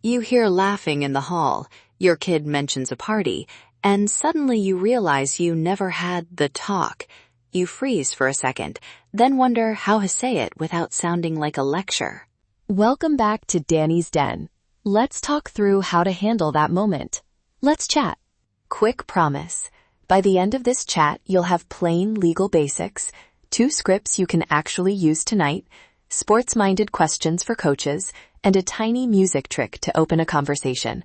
You hear laughing in the hall, your kid mentions a party, and suddenly you realize you never had the talk. You freeze for a second, then wonder how to say it without sounding like a lecture. Welcome back to Danny's Den. Let's talk through how to handle that moment. Let's chat. Quick promise. By the end of this chat, you'll have plain legal basics, 2 scripts you can actually use tonight, sports-minded questions for coaches, and a tiny music trick to open a conversation.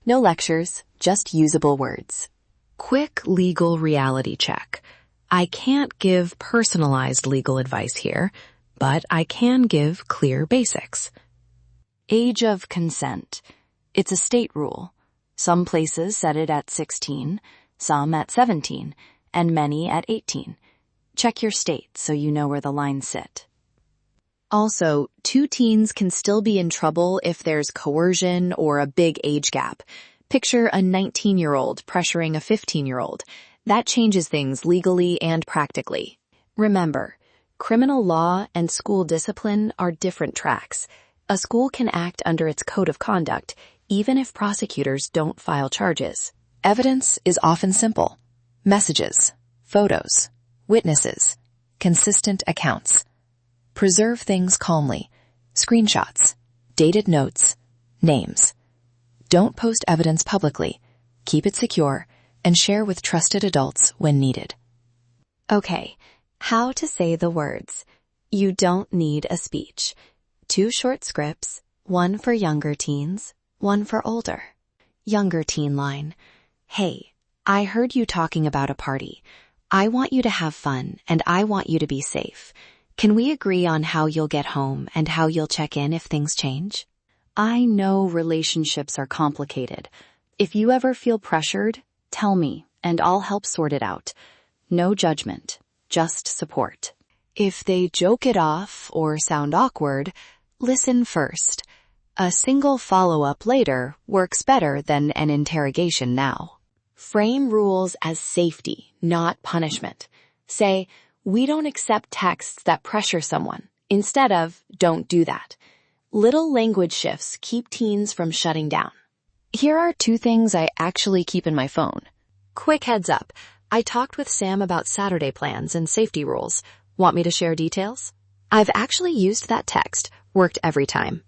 No lectures, just usable words. Quick legal reality check. I can't give personalized legal advice here, but I can give clear basics. Age of consent. It's a state rule. Some places set it at 16, some at 17, and many at 18. Check your state so you know where the lines sit. Also, 2 teens can still be in trouble if there's coercion or a big age gap. Picture a 19-year-old pressuring a 15-year-old. That changes things legally and practically. Remember, criminal law and school discipline are different tracks. A school can act under its code of conduct, even if prosecutors don't file charges. Evidence is often simple. Messages, photos, witnesses, consistent accounts. Preserve things calmly. Screenshots, dated notes, names. Don't post evidence publicly. Keep it secure and share with trusted adults when needed. Okay, how to say the words. You don't need a speech. 2 short scripts, 1 for younger teens, 1 for older. Younger teen line. Hey, I heard you talking about a party. I want you to have fun and I want you to be safe. Can we agree on how you'll get home and how you'll check in if things change? I know relationships are complicated. If you ever feel pressured, tell me and I'll help sort it out. No judgment, just support. If they joke it off or sound awkward, listen first. A single follow-up later works better than an interrogation now. Frame rules as safety, not punishment. Say, we don't accept texts that pressure someone, instead of, don't do that. Little language shifts keep teens from shutting down. Here are 2 things I actually keep in my phone. Quick heads up. I talked with Sam about Saturday plans and safety rules. Want me to share details? I've actually used that text. Worked every time.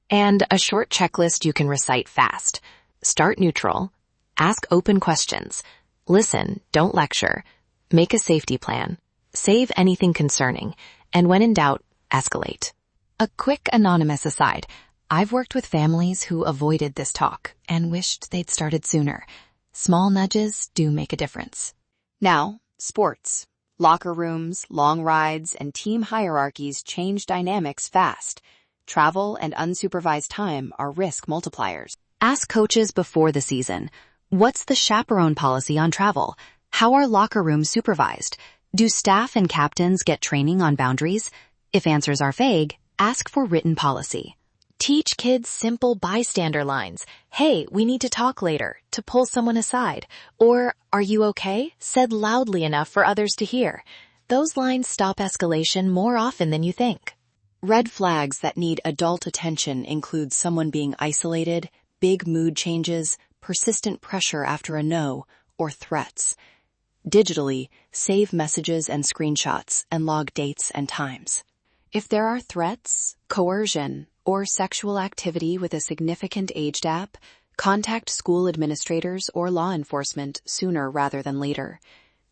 And a short checklist you can recite fast. Start neutral. Ask open questions. Listen, don't lecture. Make a safety plan. Save anything concerning. And when in doubt, escalate. A quick anonymous aside. I've worked with families who avoided this talk and wished they'd started sooner. Small nudges do make a difference. Now, sports. Locker rooms, long rides, and team hierarchies change dynamics fast. Travel and unsupervised time are risk multipliers. Ask coaches before the season. What's the chaperone policy on travel? How are locker rooms supervised? Do staff and captains get training on boundaries? If answers are vague, ask for written policy. Teach kids simple bystander lines. Hey, we need to talk later, to pull someone aside. Or, are you okay? Said loudly enough for others to hear. Those lines stop escalation more often than you think. Red flags that need adult attention include someone being isolated, big mood changes, persistent pressure after a no, or threats. Digitally, save messages and screenshots and log dates and times. If there are threats, coercion, or sexual activity with a significant age gap, contact school administrators or law enforcement sooner rather than later.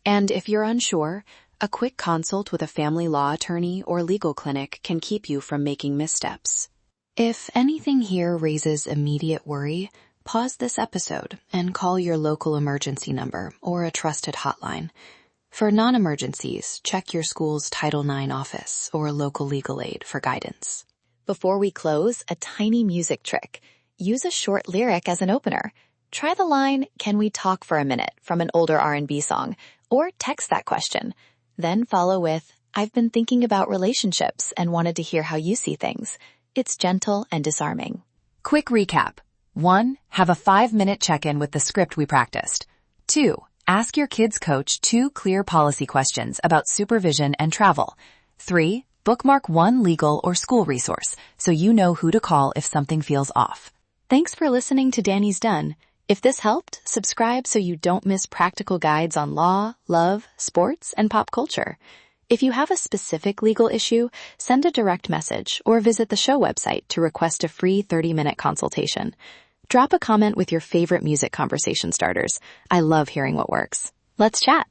And if you're unsure, a quick consult with a family law attorney or legal clinic can keep you from making missteps. If anything here raises immediate worry, pause this episode and call your local emergency number or a trusted hotline. For non-emergencies, check your school's Title IX office or local legal aid for guidance. Before we close, a tiny music trick. Use a short lyric as an opener. Try the line, "Can we talk for a minute?" from an older R&B song, or text that question. Then follow with, "I've been thinking about relationships and wanted to hear how you see things." It's gentle and disarming. Quick recap. 1. Have a 5-minute check-in with the script we practiced. 2. Ask your kid's coach 2 clear policy questions about supervision and travel. 3. Bookmark 1 legal or school resource so you know who to call if something feels off. Thanks for listening to Danny's Done. If this helped, subscribe so you don't miss practical guides on law, love, sports, and pop culture. If you have a specific legal issue, send a direct message or visit the show website to request a free 30-minute consultation. Drop a comment with your favorite music conversation starters. I love hearing what works. Let's chat.